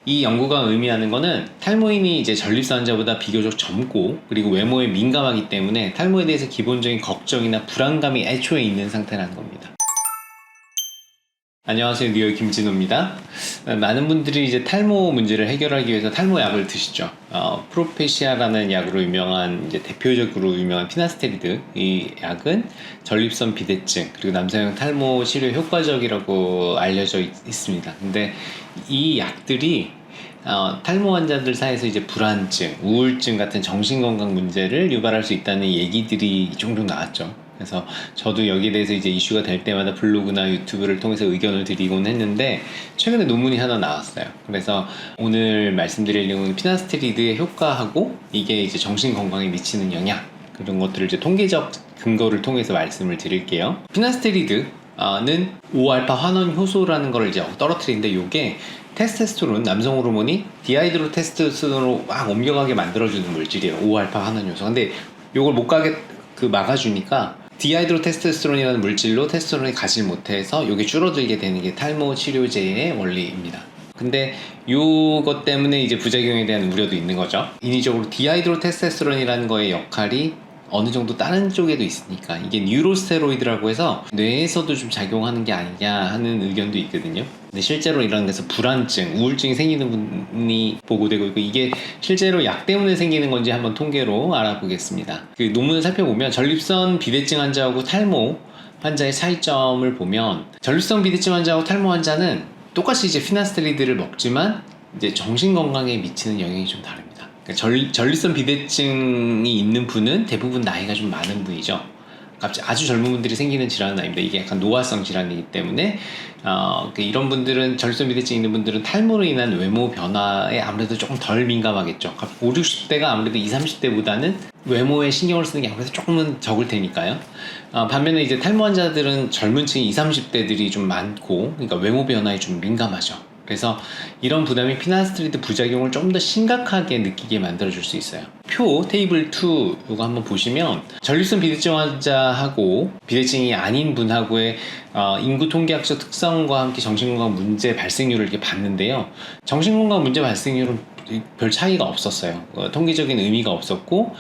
이 연구가 의미하는 거는 탈모인이 이제 전립선 환자보다 비교적 젊고 그리고 외모에 민감하기 때문에 탈모에 대해서 기본적인 걱정이나 불안감이 애초에 있는 상태라는 겁니다. 안녕하세요, 뉴욕 김진호입니다. 많은 분들이 이제 탈모 문제를 해결하기 위해서 탈모 약을 드시죠. 프로페시아라는 약으로 유명한, 이제 대표적으로 유명한 피나스테리드. 이 약은 전립선 비대증 그리고 남성형 탈모 치료에 효과적이라고 알려져 있습니다. 근데 이 약들이 탈모 환자들 사이에서 이제 불안증, 우울증 같은 정신건강 문제를 유발할 수 있다는 얘기들이 종종 나왔죠. 그래서 저도 여기에 대해서 이제 이슈가 될 때마다 블로그나 유튜브를 통해서 의견을 드리곤 했는데, 최근에 논문이 하나 나왔어요. 그래서 오늘 말씀드릴 내용은 피나스테리드의 효과하고 이게 이제 정신건강에 미치는 영향, 그런 것들을 이제 통계적 근거를 통해서 말씀을 드릴게요. 피나스테리드는 5알파 환원 효소라는 걸 이제 떨어뜨리는데, 요게 테스토스테론, 남성 호르몬이 디하이드로 테스토스테론으로 막 옮겨가게 만들어주는 물질이에요. 5알파 환원 효소. 근데 요걸 못 가게 막아주니까 디하이드로 테스토스테론이라는 물질로 테스토스테론이 가지 못해서 이게 줄어들게 되는 게 탈모 치료제의 원리입니다. 근데 이것 때문에 이제 부작용에 대한 우려도 있는 거죠. 인위적으로 디하이드로 테스토스테론이라는 거의 역할이 어느 정도 다른 쪽에도 있으니까 이게 뉴로스테로이드라고 해서 뇌에서도 좀 작용하는 게 아니냐 하는 의견도 있거든요. 근데 실제로 이런 데서 불안증, 우울증이 생기는 분이 보고되고 있고, 이게 실제로 약 때문에 생기는 건지 한번 통계로 알아보겠습니다. 그 논문을 살펴보면 전립선 비대증 환자하고 탈모 환자의 차이점을 보면, 전립선 비대증 환자하고 탈모 환자는 똑같이 이제 피나스테리드를 먹지만 이제 정신 건강에 미치는 영향이 좀 다릅니다. 전립선 비대증이 있는 분은 대부분 나이가 좀 많은 분이죠. 갑자기 아주 젊은 분들이 생기는 질환은 아닙니다. 이게 약간 노화성 질환이기 때문에 이런 분들은, 전립선 비대증 있는 분들은 탈모로 인한 외모 변화에 아무래도 조금 덜 민감하겠죠. 5, 60대가 아무래도 20, 30대보다는 외모에 신경을 쓰는 게 아무래도 조금은 적을 테니까요. 반면에 이제 탈모 환자들은 젊은 층 20, 30대들이 좀 많고, 그러니까 외모 변화에 좀 민감하죠. 그래서 이런 부담이 피나스테리드 부작용을 좀 더 심각하게 느끼게 만들어줄 수 있어요. 표 테이블 2 이거 한번 보시면, 전립선 비대증 환자하고 비대증이 아닌 분하고의 인구 통계학적 특성과 함께 정신건강 문제 발생률을 이렇게 봤는데요. 정신건강 문제 발생률은 별 차이가 없었어요. 통계적인 의미가 없었고,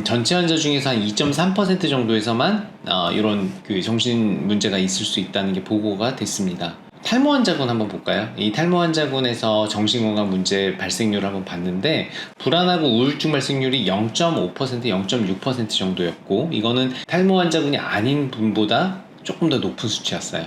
전체 환자 중에서 한 2.3% 정도에서만 이런 그 정신 문제가 있을 수 있다는 게 보고가 됐습니다. 탈모 환자군 한번 볼까요? 이 탈모 환자군에서 정신건강 문제 발생률을 한번 봤는데, 불안하고 우울증 발생률이 0.5%, 0.6% 정도였고, 이거는 탈모 환자군이 아닌 분보다 조금 더 높은 수치였어요.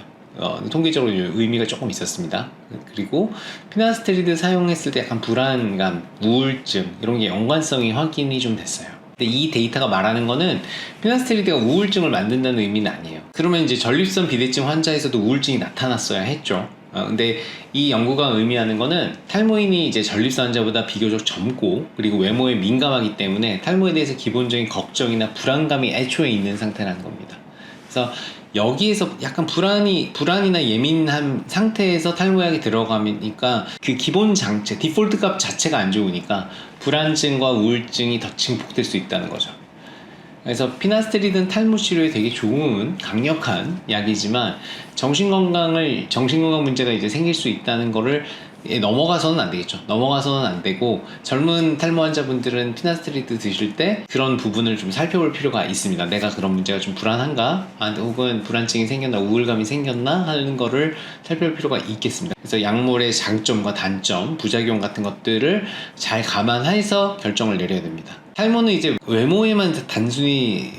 통계적으로 의미가 조금 있었습니다. 그리고 피나스테리드 사용했을 때 약간 불안감, 우울증 이런 게 연관성이 확인이 좀 됐어요. 근데 이 데이터가 말하는 거는 피나스테리드가 우울증을 만든다는 의미는 아니에요. 그러면 이제 전립선 비대증 환자에서도 우울증이 나타났어야 했죠. 근데 이 연구가 의미하는 거는 탈모인이 이제 전립선 환자보다 비교적 젊고 그리고 외모에 민감하기 때문에 탈모에 대해서 기본적인 걱정이나 불안감이 애초에 있는 상태라는 겁니다. 그래서 여기에서 약간 불안이나 예민한 상태에서 탈모약이 들어가니까 그 기본 장치, 디폴트 값 자체가 안 좋으니까 불안증과 우울증이 더 증폭될 수 있다는 거죠. 그래서 피나스테리드는 탈모 치료에 되게 좋은 강력한 약이지만, 정신건강 문제가 이제 생길 수 있다는 거를 넘어가서는 안 되겠죠. 넘어가서는 안 되고, 젊은 탈모 환자분들은 피나스테리드 드실 때 그런 부분을 좀 살펴볼 필요가 있습니다. 내가 그런 문제가 좀 불안한가? 혹은 불안증이 생겼나? 우울감이 생겼나? 하는 거를 살펴볼 필요가 있겠습니다. 그래서 약물의 장점과 단점, 부작용 같은 것들을 잘 감안해서 결정을 내려야 됩니다. 탈모는 이제 외모에만 단순히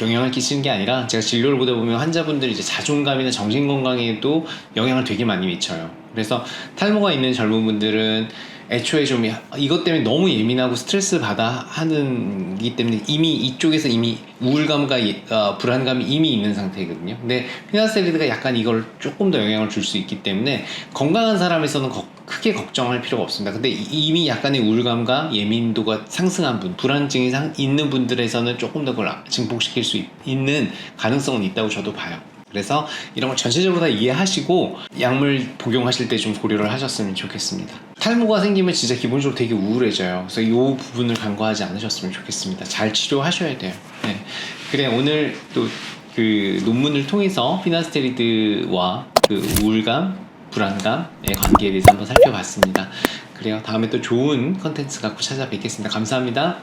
영향을 끼치는 게 아니라, 제가 진료를 보다 보면 환자분들이 이제 자존감이나 정신건강에도 영향을 되게 많이 미쳐요. 그래서 탈모가 있는 젊은 분들은 애초에 좀 이것 때문에 너무 예민하고 스트레스 받아 하는기 때문에 이미 이쪽에서 이미 우울감과 불안감이 이미 있는 상태거든요. 근데 피나스테리드가 약간 이걸 조금 더 영향을 줄 수 있기 때문에 건강한 사람에서는 크게 걱정할 필요가 없습니다. 근데 이미 약간의 우울감과 예민도가 상승한 분, 불안증이 있는 분들에서는 조금 더 그걸 증폭시킬 수 있는 가능성은 있다고 저도 봐요. 그래서 이런 걸 전체적으로 다 이해하시고 약물 복용하실 때 좀 고려를 하셨으면 좋겠습니다. 탈모가 생기면 진짜 기본적으로 되게 우울해져요. 그래서 이 부분을 간과하지 않으셨으면 좋겠습니다. 잘 치료하셔야 돼요. 네. 그래, 오늘 또 그 논문을 통해서 피나스테리드와 그 우울감, 불안감의 관계에 대해서 한번 살펴봤습니다. 그래요. 다음에 또 좋은 컨텐츠 갖고 찾아뵙겠습니다. 감사합니다.